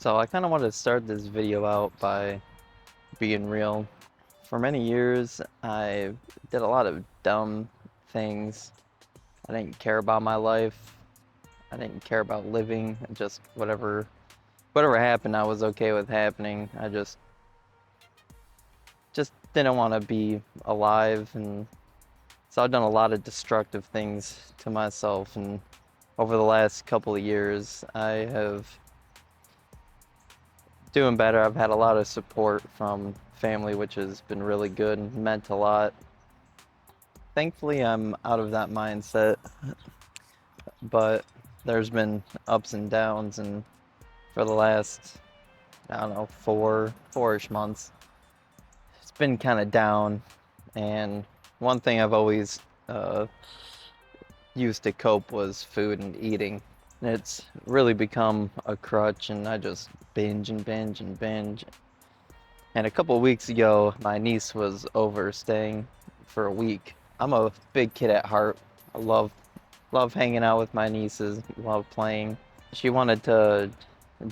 So I kind of wanted to start this video out by being real. For many years, I did a lot of dumb things. I didn't care about my life. I didn't care about living. Just whatever happened, I was okay with happening. I just didn't want to be alive, and so I've done a lot of destructive things to myself. And over the last couple of years, I have doing better. I've had a lot of support from family, which has been really good and meant a lot. Thankfully, I'm out of that mindset, but there's been ups and downs, and for the last, I don't know, four-ish months, it's been kind of down. And one thing I've always used to cope was food and eating. And it's really become a crutch, and I just binge and binge and binge. And a couple of weeks ago, my niece was over staying for a week. I'm a big kid at heart. I love hanging out with my nieces, love playing. She wanted to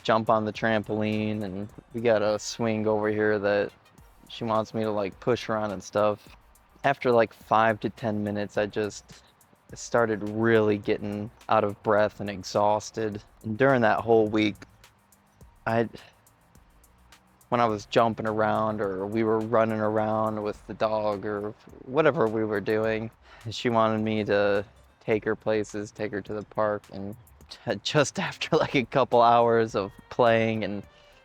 jump on the trampoline, and we got a swing over here that she wants me to like push her on and stuff. After like 5 to 10 minutes, I just started really getting out of breath and exhausted. And during that whole week, I when I was jumping around or we were running around with the dog or whatever we were doing, she wanted me to take her places, take her to the park. And just after like a couple hours of playing and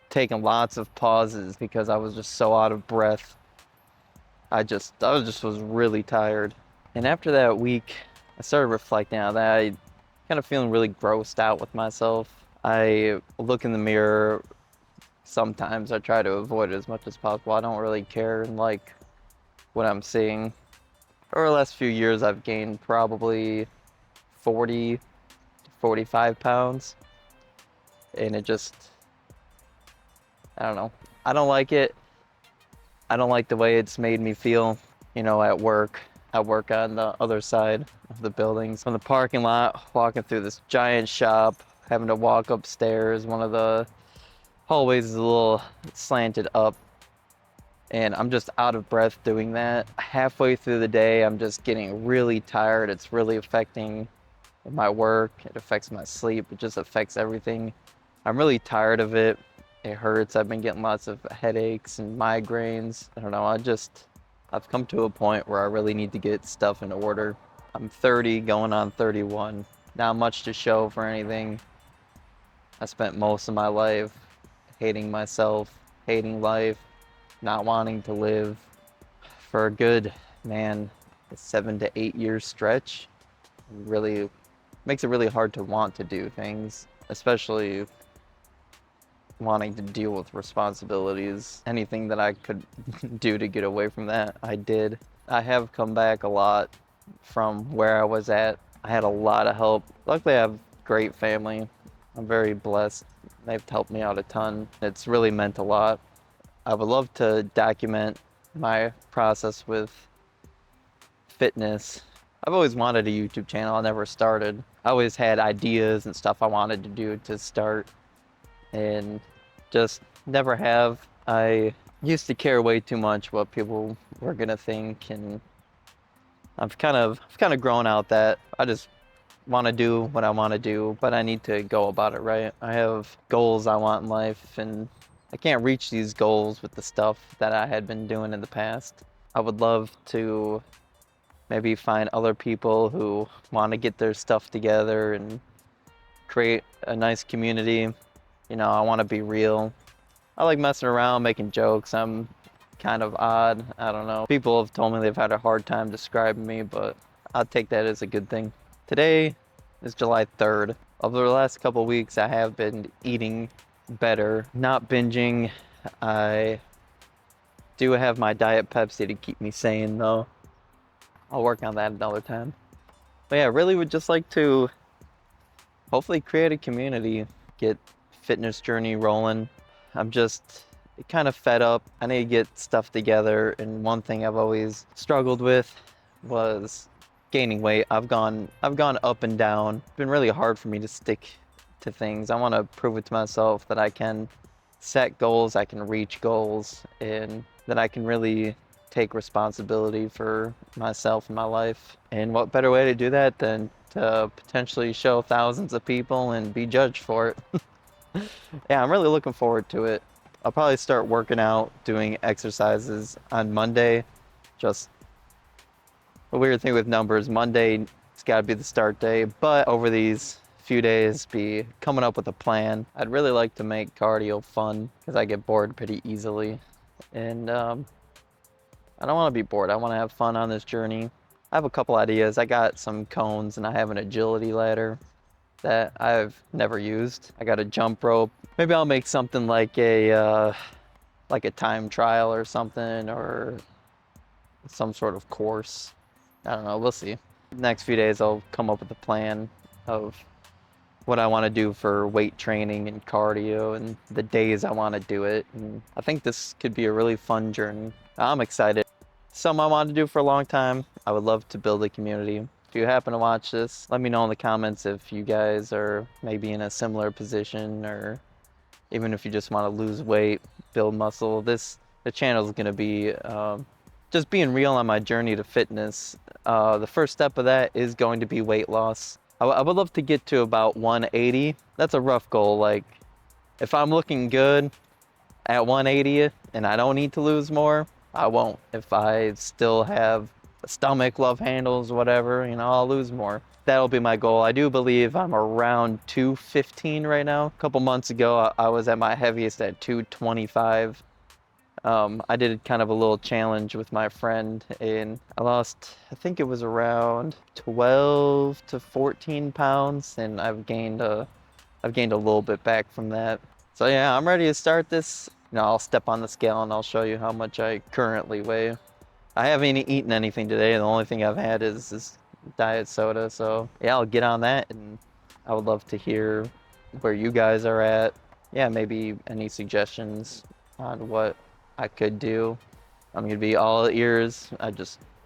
taking lots of pauses because I was just so out of breath, I was really tired. And after that week, I started reflecting on that. I kind of feeling really grossed out with myself. I look in the mirror. Sometimes I try to avoid it as much as possible. I don't really care and like what I'm seeing. Over the last few years, I've gained probably 40 to 45 pounds. And I don't know. I don't like it. I don't like the way it's made me feel, at work. I work on the other side of the buildings. From the parking lot, walking through this giant shop, having to walk upstairs. One of the hallways is a little slanted up, and I'm just out of breath doing that. Halfway through the day, I'm just getting really tired. It's really affecting my work. It affects my sleep. It just affects everything. I'm really tired of it. It hurts. I've been getting lots of headaches and migraines. I don't know. I've come to a point where I really need to get stuff in order. I'm 30, going on 31. Not much to show for anything. I spent most of my life hating myself, hating life, not wanting to live. For a good, 7 to 8 year stretch, really makes it really hard to want to do things, especially wanting to deal with responsibilities. Anything that I could do to get away from that, I did. I have come back a lot from where I was at. I had a lot of help. Luckily, I have great family. I'm very blessed. They've helped me out a ton. It's really meant a lot. I would love to document my process with fitness. I've always wanted a YouTube channel. I never started. I always had ideas and stuff I wanted to do to start, and just never have. I used to care way too much what people were gonna think, and I've kind of grown out that I just want to do what I want to do, but I need to go about it right. I have goals I want in life, and I can't reach these goals with the stuff that I had been doing in the past. I would love to maybe find other people who want to get their stuff together and create a nice community. I want to be real. I like messing around, making jokes. I'm kind of odd. I don't know. People have told me they've had a hard time describing me, but I'll take that as a good thing. Today is July 3rd. Over the last couple weeks, I have been eating better, not binging. I do have my Diet Pepsi to keep me sane, though. I'll work on that another time. But yeah, I really would just like to hopefully create a community, get fitness journey rolling. I'm just kind of fed up. I need to get stuff together, and one thing I've always struggled with was gaining weight. I've gone up and down. It's been really hard for me to stick to things. I want to prove it to myself that I can set goals, I can reach goals, and that I can really take responsibility for myself and my life. And what better way to do that than to potentially show thousands of people and be judged for it? Yeah, I'm really looking forward to it. I'll probably start working out, doing exercises on Monday. Just the weird thing with numbers, Monday it's got to be the start day, but over these few days be coming up with a plan. I'd really like to make cardio fun because I get bored pretty easily, and I don't want to be bored. I want to have fun on this journey. I have a couple ideas. I got some cones and I have an agility ladder that I've never used. I got a jump rope. Maybe I'll make something like a time trial or something, or some sort of course. I don't know, we'll see. Next few days I'll come up with a plan of what I want to do for weight training and cardio and the days I want to do it. And I think this could be a really fun journey. I'm excited. Something I wanted to do for a long time. I would love to build a community. If you happen to watch this, let me know in the comments if you guys are maybe in a similar position, or even if you just want to lose weight, build muscle. The channel is going to be just being real on my journey to fitness. The first step of that is going to be weight loss. I would love to get to about 180. That's a rough goal. Like, if I'm looking good at 180 and I don't need to lose more, I won't. If I still have a stomach, love handles, whatever, I'll lose more. That'll be my goal. I do believe I'm around 215 right now. A couple months ago, I was at my heaviest at 225. I did kind of a little challenge with my friend, and I lost, I think it was around 12 to 14 pounds, and I've gained a little bit back from that. So yeah, I'm ready to start this. I'll step on the scale and I'll show you how much I currently weigh. I haven't eaten anything today. The only thing I've had is this diet soda. So yeah, I'll get on that, and I would love to hear where you guys are at. Yeah, maybe any suggestions on what I could do. I'm gonna be all ears. I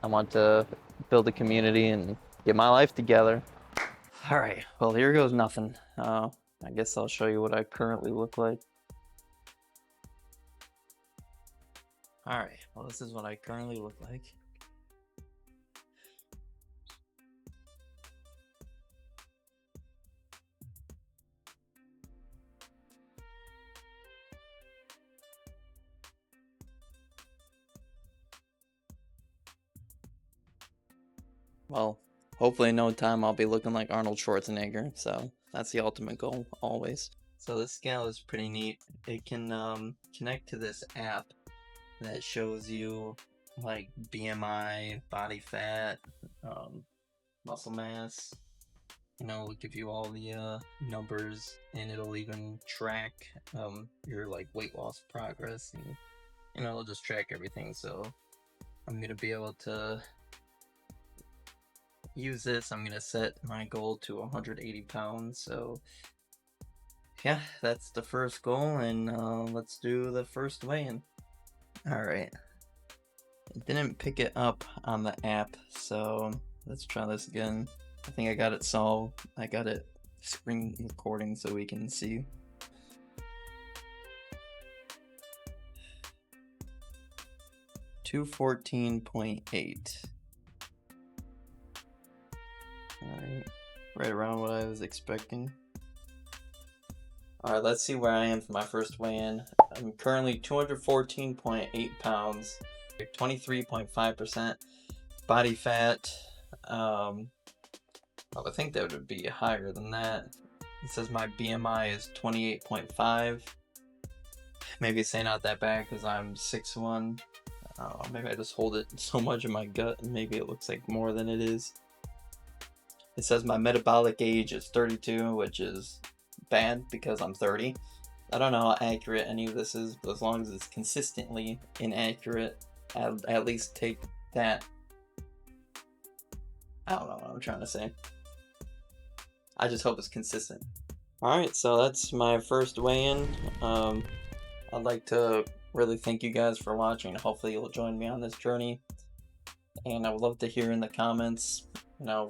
want to build a community and get my life together. All right, well, here goes nothing. I guess I'll show you what I currently look like. All right, well, this is what I currently look like. Well, hopefully in no time I'll be looking like Arnold Schwarzenegger, so that's the ultimate goal, always. So this scale is pretty neat. It can connect to this app that shows you like BMI, body fat, muscle mass. It'll give you all the numbers, and it'll even track your like weight loss progress, and it'll just track everything. So I'm gonna be able to use this. I'm gonna set my goal to 180 pounds. So yeah, that's the first goal, and let's do the first weigh-in. Alright, it didn't pick it up on the app, so let's try this again. I think I got it solved. I got it screen recording so we can see. $214.8. Alright, right around what I was expecting. Alright, let's see where I am for my first weigh-in. I'm currently 214.8 pounds, 23.5% body fat. I think that would be higher than that. It says my BMI is 28.5. Maybe it's not that bad because I'm 6'1". Maybe I just hold it so much in my gut and maybe it looks like more than it is. It says my metabolic age is 32, which is bad because I'm 30. I don't know how accurate any of this is, but as long as it's consistently inaccurate, I'll at least take that. I don't know what I'm trying to say. I just hope it's consistent. Alright, so that's my first weigh-in. I'd like to really thank you guys for watching. Hopefully you'll join me on this journey. And I would love to hear in the comments,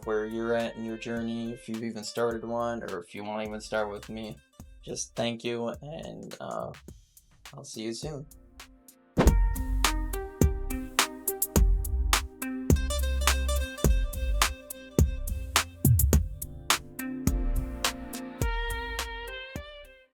where you're at in your journey, if you've even started one, or if you won't even start with me. Just thank you, and I'll see you soon.